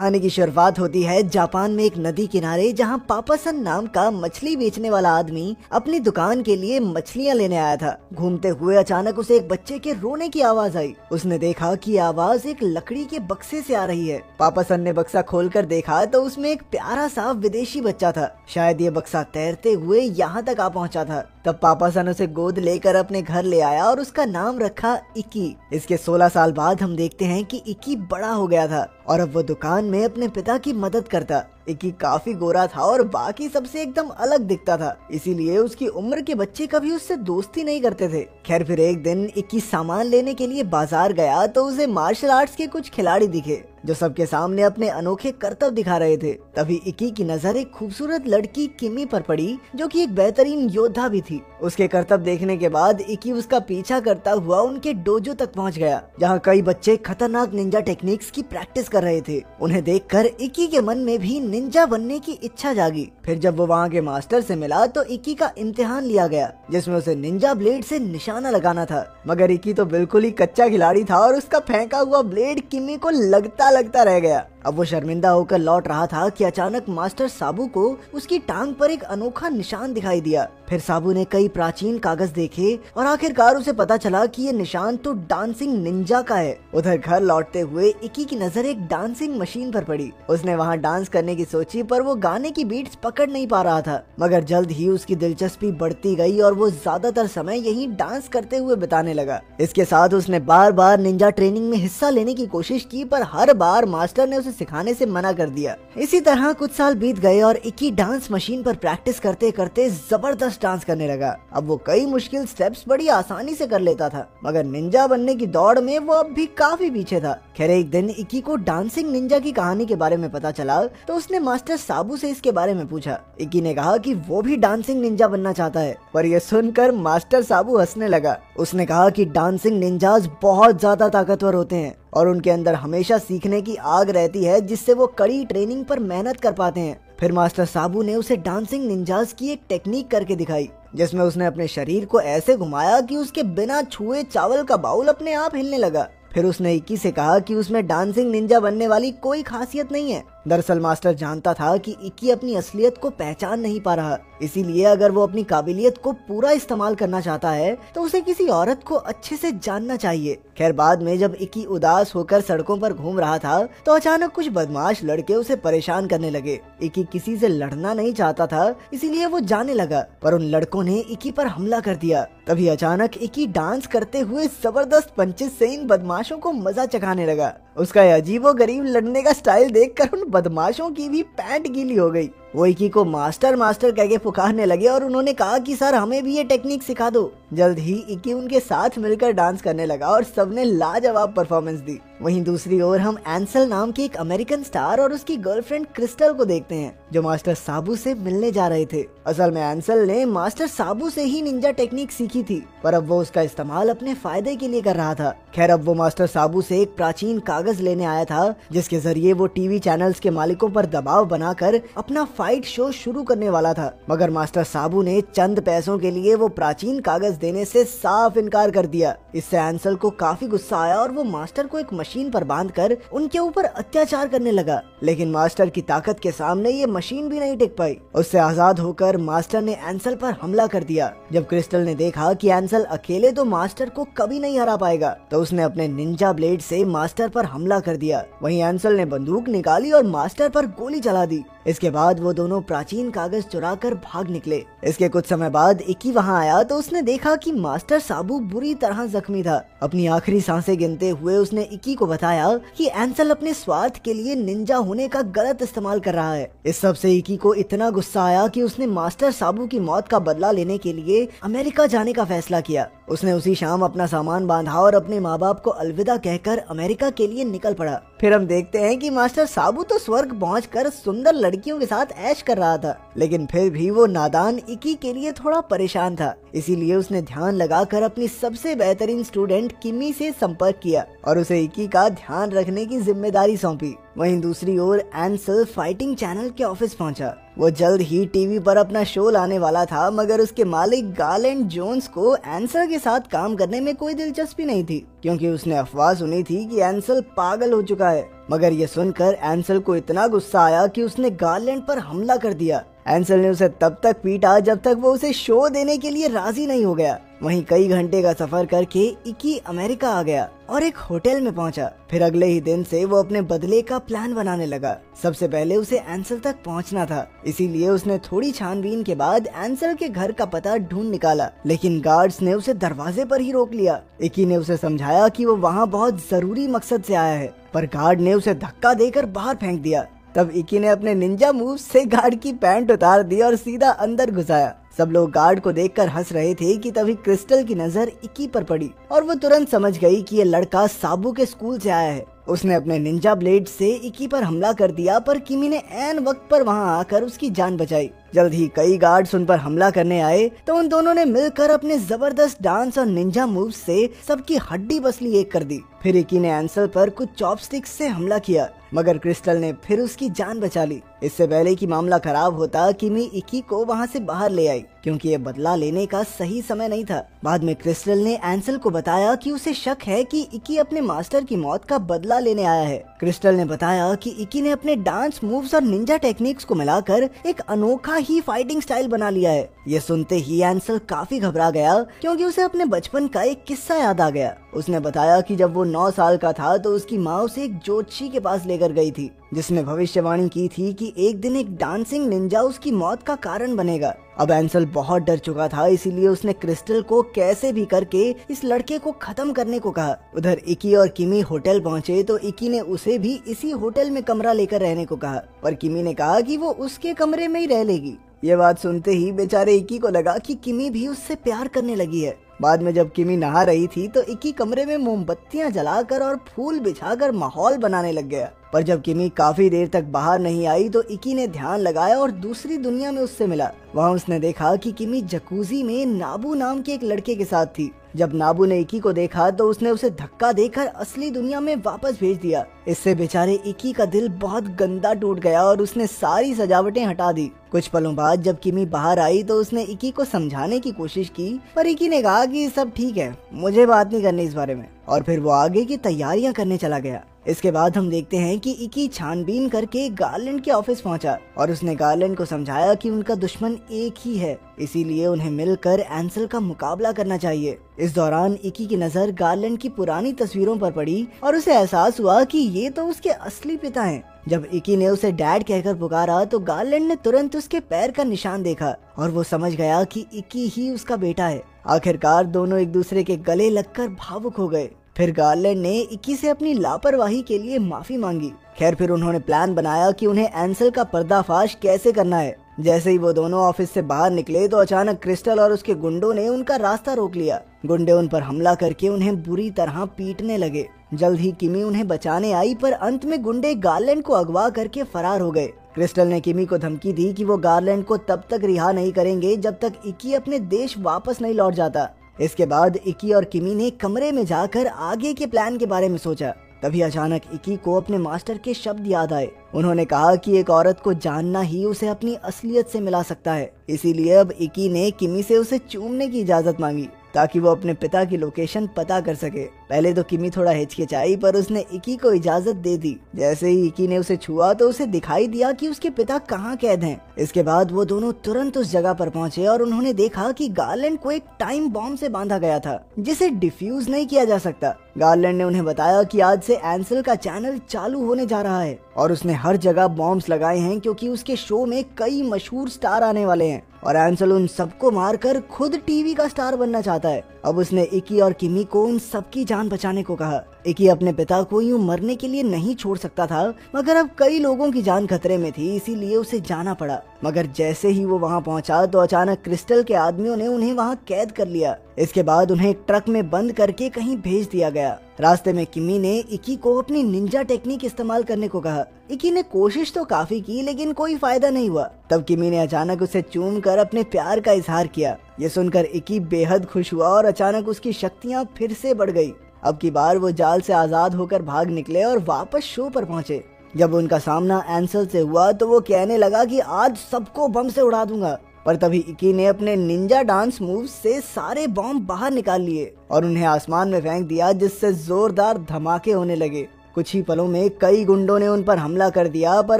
कहानी की शुरुआत होती है जापान में एक नदी किनारे, जहां पापासन नाम का मछली बेचने वाला आदमी अपनी दुकान के लिए मछलियां लेने आया था। घूमते हुए अचानक उसे एक बच्चे के रोने की आवाज आई। उसने देखा कि आवाज एक लकड़ी के बक्से से आ रही है। पापासन ने बक्सा खोलकर देखा तो उसमें एक प्यारा सा विदेशी बच्चा था। शायद ये बक्सा तैरते हुए यहाँ तक आ पहुँचा था। तब पापासन उसे गोद लेकर अपने घर ले आया और उसका नाम रखा इकी। इसके 16 साल बाद हम देखते हैं कि इकी बड़ा हो गया था और अब वो दुकान में अपने पिता की मदद करता। इकी काफी गोरा था और बाकी सबसे एकदम अलग दिखता था, इसीलिए उसकी उम्र के बच्चे कभी उससे दोस्ती नहीं करते थे। खैर फिर एक दिन इकी सामान लेने के लिए बाजार गया तो उसे मार्शल आर्ट्स के कुछ खिलाड़ी दिखे जो सबके सामने अपने अनोखे करतब दिखा रहे थे। तभी इकी की नजर एक खूबसूरत लड़की किमी पर पड़ी जो कि एक बेहतरीन योद्धा भी थी। उसके करतब देखने के बाद इकी उसका पीछा करता हुआ उनके डोजो तक पहुंच गया, जहां कई बच्चे खतरनाक निंजा टेक्निक्स की प्रैक्टिस कर रहे थे। उन्हें देखकर इकी के मन में भी निंजा बनने की इच्छा जागी। फिर जब वो वहाँ के मास्टर से मिला तो इकी का इम्तिहान लिया गया, जिसमें उसे निंजा ब्लेड से निशाना लगाना था। मगर इकी तो बिल्कुल ही कच्चा खिलाड़ी था और उसका फेंका हुआ ब्लेड किमी को लगता रह गया। अब वो शर्मिंदा होकर लौट रहा था कि अचानक मास्टर साबू को उसकी टांग पर एक अनोखा निशान दिखाई दिया। फिर साबू ने कई प्राचीन कागज देखे और आखिरकार उसे पता चला कि ये निशान तो डांसिंग निंजा का है। उधर घर लौटते हुए इकी की नजर एक डांसिंग मशीन पर पड़ी। उसने वहाँ डांस करने की सोची पर वो गाने की बीट्स पकड़ नहीं पा रहा था। मगर जल्द ही उसकी दिलचस्पी बढ़ती गई और वो ज्यादातर समय यही डांस करते हुए बिताने लगा। इसके साथ उसने बार बार निंजा ट्रेनिंग में हिस्सा लेने की कोशिश की, पर हर बार मास्टर ने सिखाने से मना कर दिया। इसी तरह कुछ साल बीत गए और इकी डांस मशीन पर प्रैक्टिस करते करते जबरदस्त डांस करने लगा। अब वो कई मुश्किल स्टेप्स बड़ी आसानी से कर लेता था, मगर निंजा बनने की दौड़ में वो अब भी काफी पीछे था। खैर एक दिन इकी को डांसिंग निंजा की कहानी के बारे में पता चला तो उसने मास्टर साबू से इसके बारे में पूछा। इकी ने कहा कि वो भी डांसिंग निंजा बनना चाहता है, पर यह सुनकर मास्टर साबू हंसने लगा। उसने कहा कि डांसिंग निंजाज बहुत ज्यादा ताकतवर होते हैं और उनके अंदर हमेशा सीखने की आग रहती है, जिससे वो कड़ी ट्रेनिंग पर मेहनत कर पाते हैं। फिर मास्टर साबू ने उसे डांसिंग निंजास की एक टेक्निक करके दिखाई, जिसमें उसने अपने शरीर को ऐसे घुमाया कि उसके बिना छुए चावल का बाउल अपने आप हिलने लगा। फिर उसने इकी से कहा कि उसमें डांसिंग निंजा बनने वाली कोई खासियत नहीं है। दरअसल मास्टर जानता था कि इकी अपनी असलियत को पहचान नहीं पा रहा, इसीलिए अगर वो अपनी काबिलियत को पूरा इस्तेमाल करना चाहता है तो उसे किसी औरत को अच्छे से जानना चाहिए। खैर बाद में जब इकी उदास होकर सड़कों पर घूम रहा था तो अचानक कुछ बदमाश लड़के उसे परेशान करने लगे। इकी किसी से लड़ना नहीं चाहता था, इसीलिए वो जाने लगा, पर उन लड़कों ने इकी पर हमला कर दिया। तभी अचानक इकी डांस करते हुए जबरदस्त पंचेस से इन बदमाशों को मजा चखाने लगा। उसका अजीबो गरीब लड़ने का स्टाइल देखकर उन बदमाशों की भी पैंट गीली हो गई। वो इकी को मास्टर मास्टर कह के पुकारने लगे और उन्होंने कहा कि सर हमें भी ये टेक्निक सिखा दो। जल्द ही इकी उनके साथ मिलकर डांस करने लगा और सबने लाजवाब परफॉर्मेंस दी। वहीं दूसरी ओर हम एंसल नाम के एक अमेरिकन स्टार और उसकी गर्लफ्रेंड क्रिस्टल को देखते हैं, जो मास्टर साबू से मिलने जा रहे थे। असल में एंसल ने मास्टर साबू से ही निंजा टेक्निक सीखी थी, पर अब वो उसका इस्तेमाल अपने फायदे के लिए कर रहा था। खैर अब वो मास्टर साबू से एक प्राचीन कागज लेने आया था, जिसके जरिए वो टीवी चैनल्स के मालिकों पर दबाव बनाकर अपना फाइट शो शुरू करने वाला था। मगर मास्टर साबू ने चंद पैसों के लिए वो प्राचीन कागज देने से साफ इनकार कर दिया। इससे एंसल को काफी गुस्सा आया और वो मास्टर को एक मशीन पर बांधकर उनके ऊपर अत्याचार करने लगा। लेकिन मास्टर की ताकत के सामने ये मशीन भी नहीं टिक पाई। उससे आजाद होकर मास्टर ने एंसल पर हमला कर दिया। जब क्रिस्टल ने देखा कि एंसल अकेले तो मास्टर को कभी नहीं हरा पाएगा, तो उसने अपने निंजा ब्लेड से मास्टर पर हमला कर दिया। वहीं एंसल ने बंदूक निकाली और मास्टर पर गोली चला दी। इसके बाद वो दोनों प्राचीन कागज चुराकर भाग निकले। इसके कुछ समय बाद इकी वहां आया तो उसने देखा कि मास्टर साबू बुरी तरह जख्मी था। अपनी आखिरी सांसें गिनते हुए उसने इकी को बताया कि एंसल अपने स्वार्थ के लिए निंजा होने का गलत इस्तेमाल कर रहा है। इस सब से इकी को इतना गुस्सा आया कि उसने मास्टर साबू की मौत का बदला लेने के लिए अमेरिका जाने का फैसला किया। उसने उसी शाम अपना सामान बांधा और अपने माँ बाप को अलविदा कहकर अमेरिका के लिए निकल पड़ा। फिर हम देखते हैं कि मास्टर साबू तो स्वर्ग पहुंचकर सुंदर लड़कियों के साथ ऐश कर रहा था, लेकिन फिर भी वो नादान इकी के लिए थोड़ा परेशान था। इसीलिए उसने ध्यान लगाकर अपनी सबसे बेहतरीन स्टूडेंट किमी से संपर्क किया और उसे इकी का ध्यान रखने की जिम्मेदारी सौंपी। वहीं दूसरी ओर एंसल फाइटिंग चैनल के ऑफिस पहुंचा। वो जल्द ही टीवी पर अपना शो लाने वाला था, मगर उसके मालिक गार्लैंड जोन्स को एंसल के साथ काम करने में कोई दिलचस्पी नहीं थी, क्योंकि उसने अफवाह सुनी थी कि एंसल पागल हो चुका है। मगर ये सुनकर एंसल को इतना गुस्सा आया कि उसने गार्लैंड पर हमला कर दिया। एंसल ने उसे तब तक पीटा जब तक वो उसे शो देने के लिए राजी नहीं हो गया। वहीं कई घंटे का सफर करके इकी अमेरिका आ गया और एक होटल में पहुंचा। फिर अगले ही दिन से वो अपने बदले का प्लान बनाने लगा। सबसे पहले उसे एंसल तक पहुंचना था, इसीलिए उसने थोड़ी छानबीन के बाद एंसल के घर का पता ढूंढ निकाला, लेकिन गार्ड्स ने उसे दरवाजे पर ही रोक लिया। इकी ने उसे समझाया कि वो वहाँ बहुत जरूरी मकसद से आया है, पर गार्ड ने उसे धक्का देकर बाहर फेंक दिया। तब इकी ने अपने निंजा मूव से गार्ड की पैंट उतार दी और सीधा अंदर घुसाया। सब लोग गार्ड को देखकर हंस रहे थे कि तभी क्रिस्टल की नजर इकी पर पड़ी और वो तुरंत समझ गई कि ये लड़का साबू के स्कूल से आया है। उसने अपने निंजा ब्लेड से इकी पर हमला कर दिया, पर किमी ने ऐन वक्त पर वहां आकर उसकी जान बचाई। जल्द ही कई गार्ड्स उन पर हमला करने आए तो उन दोनों ने मिलकर अपने जबरदस्त डांस और निंजा मूव्स से सबकी हड्डी बसली एक कर दी। फिर इकी ने एंसल पर कुछ चॉपस्टिक्स से हमला किया, मगर क्रिस्टल ने फिर उसकी जान बचा ली। इससे पहले कि मामला खराब होता, किमी इकी को वहां से बाहर ले आई, क्योंकि ये बदला लेने का सही समय नहीं था। बाद में क्रिस्टल ने एंसल को बताया कि उसे शक है कि इकी अपने मास्टर की मौत का बदला लेने आया है। क्रिस्टल ने बताया कि इकी ने अपने डांस मूव्स और निंजा टेक्निक्स को मिलाकर एक अनोखा ही फाइटिंग स्टाइल बना लिया है। ये सुनते ही एंसल काफी घबरा गया, क्योंकि उसे अपने बचपन का एक किस्सा याद आ गया। उसने बताया कि जब वो 9 साल का था तो उसकी माँ उसे एक ज्योतिषी के पास लेकर गई थी, जिसने भविष्यवाणी की थी कि एक दिन एक डांसिंग निंजा उसकी मौत का कारण बनेगा। अब एंसल बहुत डर चुका था, इसीलिए उसने क्रिस्टल को कैसे भी करके इस लड़के को खत्म करने को कहा। उधर इकी और किमी होटल पहुंचे तो इकी ने उसे भी इसी होटल में कमरा लेकर रहने को कहा, पर किमी ने कहा कि वो उसके कमरे में ही रह लेगी। ये बात सुनते ही बेचारे इकी को लगा कि किमी भी उससे प्यार करने लगी है। बाद में जब किमी नहा रही थी तो इकी कमरे में मोमबत्तियां जलाकर और फूल बिछाकर माहौल बनाने लग गया। पर जब किमी काफी देर तक बाहर नहीं आई तो इकी ने ध्यान लगाया और दूसरी दुनिया में उससे मिला। वहाँ उसने देखा कि किमी जकूजी में नाबू नाम के एक लड़के के साथ थी। जब नाबू ने इकी को देखा तो उसने उसे धक्का देकर असली दुनिया में वापस भेज दिया। इससे बेचारे इकी का दिल बहुत गंदा टूट गया और उसने सारी सजावटें हटा दी। कुछ पलों बाद जब किमी बाहर आई तो उसने इकी को समझाने की कोशिश की, पर इकी ने कहा कि सब ठीक है, मुझे बात नहीं करनी इस बारे में, और फिर वो आगे की तैयारियां करने चला गया। इसके बाद हम देखते हैं कि इकी छानबीन करके गार्लैंड के ऑफिस पहुंचा और उसने गार्लैंड को समझाया कि उनका दुश्मन एक ही है, इसीलिए उन्हें मिलकर एंसल का मुकाबला करना चाहिए। इस दौरान इकी की नजर गार्लैंड की पुरानी तस्वीरों पर पड़ी और उसे एहसास हुआ कि ये तो उसके असली पिता हैं। जब इकी ने उसे डैड कहकर पुकारा तो गार्लैंड ने तुरंत उसके पैर का निशान देखा और वो समझ गया कि इकी ही उसका बेटा है। आखिरकार दोनों एक दूसरे के गले लगकर भावुक हो गए। फिर गार्लैंड ने इकी से अपनी लापरवाही के लिए माफी मांगी। खैर फिर उन्होंने प्लान बनाया कि उन्हें एंसल का पर्दाफाश कैसे करना है। जैसे ही वो दोनों ऑफिस से बाहर निकले तो अचानक क्रिस्टल और उसके गुंडों ने उनका रास्ता रोक लिया। गुंडे उन पर हमला करके उन्हें बुरी तरह पीटने लगे। जल्द ही किमी उन्हें बचाने आई, पर अंत में गुंडे गार्लैंड को अगवा करके फरार हो गए। क्रिस्टल ने किमी को धमकी दी कि वो गार्लैंड को तब तक रिहा नहीं करेंगे जब तक इकी अपने देश वापस नहीं लौट जाता। इसके बाद इकी और किमी ने कमरे में जाकर आगे के प्लान के बारे में सोचा। तभी अचानक इकी को अपने मास्टर के शब्द याद आए। उन्होंने कहा कि एक औरत को जानना ही उसे अपनी असलियत से मिला सकता है। इसीलिए अब इकी ने किमी से उसे चूमने की इजाजत मांगी ताकि वो अपने पिता की लोकेशन पता कर सके। पहले तो किमी थोड़ा हिचकिचाई, पर उसने इकी को इजाजत दे दी। जैसे ही इकी ने उसे छुआ तो उसे दिखाई दिया कि उसके पिता कहाँ कैद हैं। इसके बाद वो दोनों तुरंत उस जगह पर पहुंचे और उन्होंने देखा कि गार्लैंड को एक टाइम बॉम्ब से बांधा गया था जिसे डिफ्यूज नहीं किया जा सकता। गार्लैंड ने उन्हें बताया कि आज से एंसल का चैनल चालू होने जा रहा है और उसने हर जगह बॉम्ब्स लगाए हैं, क्योंकि उसके शो में कई मशहूर स्टार आने वाले हैं और एंसल उन सबको मारकर खुद टीवी का स्टार बनना चाहता है। अब उसने इकी और किमी को उन सबकी जान बचाने को कहा। इकी अपने पिता को यूं मरने के लिए नहीं छोड़ सकता था, मगर अब कई लोगों की जान खतरे में थी, इसीलिए उसे जाना पड़ा। मगर जैसे ही वो वहाँ पहुँचा तो अचानक क्रिस्टल के आदमियों ने उन्हें वहाँ कैद कर लिया। इसके बाद उन्हें एक ट्रक में बंद करके कहीं भेज दिया गया। रास्ते में किमी ने इकी को अपनी निंजा टेक्निक इस्तेमाल करने को कहा। इकी ने कोशिश तो काफी की, लेकिन कोई फायदा नहीं हुआ। तब किमी ने अचानक उसे चूम कर अपने प्यार का इजहार किया। ये सुनकर इकी बेहद खुश हुआ और अचानक उसकी शक्तियाँ फिर से बढ़ गई। अब की बार वो जाल से आजाद होकर भाग निकले और वापस शो पर पहुंचे। जब उनका सामना एंसल से हुआ तो वो कहने लगा कि आज सबको बम से उड़ा दूंगा, पर तभी इकी ने अपने निंजा डांस मूव से सारे बॉम्ब बाहर निकाल लिए और उन्हें आसमान में फेंक दिया, जिससे जोरदार धमाके होने लगे। कुछ ही पलों में कई गुंडों ने उन पर हमला कर दिया, पर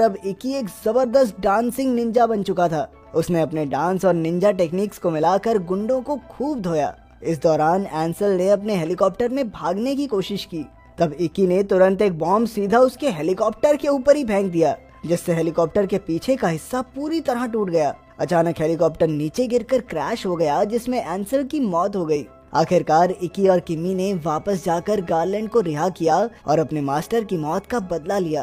अब इकी एक जबरदस्त डांसिंग निंजा बन चुका था। उसने अपने डांस और निंजा टेक्निक्स को मिलाकर गुंडों को खूब धोया। इस दौरान एंसल ने अपने हेलीकॉप्टर में भागने की कोशिश की, तब इकी ने तुरंत एक बॉम्ब सीधा उसके हेलीकॉप्टर के ऊपर ही फेंक दिया, जिससे हेलीकॉप्टर के पीछे का हिस्सा पूरी तरह टूट गया। अचानक हेलीकॉप्टर नीचे गिरकर क्रैश हो गया, जिसमें एंसल की मौत हो गई। आखिरकार इकी और किमी ने वापस जाकर गार्लैंड को रिहा किया और अपने मास्टर की मौत का बदला लिया।